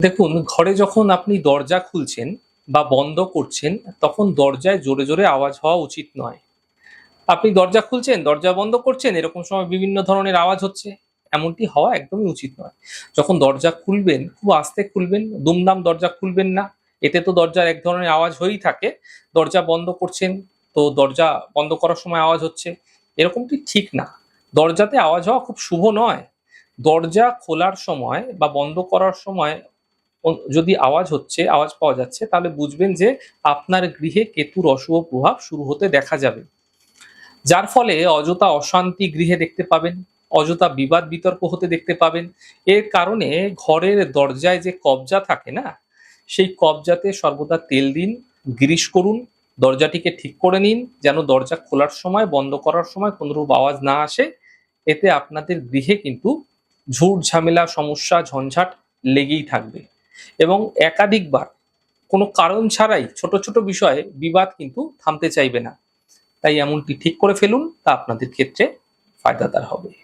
দেখুন, ঘরে যখন আপনি দরজা খুলছেন বা বন্ধ করছেন, তখন দরজায় জোরে, জোরে আওয়াজ হওয়া উচিত নয়। আপনি দরজা খুলছেন, দরজা বন্ধ করছেন, এরকম সময় বিভিন্ন ধরনের আওয়াজ হচ্ছে। এমনটি হওয়া একদমই উচিত নয়। যখন দরজা খুলবেন, খুব আস্তে খুলবেন, দুমদাম দরজা খুলবেন না। এতে তো দরজার এক ধরনের আওয়াজ হয়েই থাকে। দরজা বন্ধ করছেন, তো দরজা বন্ধ করার সময় আওয়াজ হচ্ছে। এরকমটি ঠিক না। দরজাতে আওয়াজ হওয়া খুব শুভ নয়। দরজা খোলার সময় বা বন্ধ করার সময় যদি আওয়াজ হচ্ছে, আওয়াজ পাওয়া যাচ্ছে, তাহলে বুঝবেন যে আপনার গৃহে কেতুর অশুভ প্রভাব শুরু হতে দেখা যাবে। যার ফলে অযথা অশান্তি গৃহে দেখতে পাবেন, অযথা বিবাদ বিতর্ক হতে দেখতে পাবেন। এর কারণে ঘরের দরজায় যে কব্জা থাকে না, সেই কব্জাতে সর্বদা তেল দিন, গ্রিস করুন, দরজাটিকে ঠিক করে নিন যেন দরজা খোলার সময়, বন্ধ করার সময় কোনরূপ আওয়াজ না আসে। এতে আপনাদের গৃহে কিন্তু ঝুট ঝামেলা, সমস্যা, ঝঞ্ঝাট লেগেই থাকবে এবং একাধিকবার কোনো কারণ ছাড়াই ছোট, ছোট বিষয়ে বিবাদ কিন্তু থামতে চাইবে না। তাই এমনটি ঠিক করে ফেলুন, তা আপনাদের ক্ষেত্রে ফায়দাদার হবে।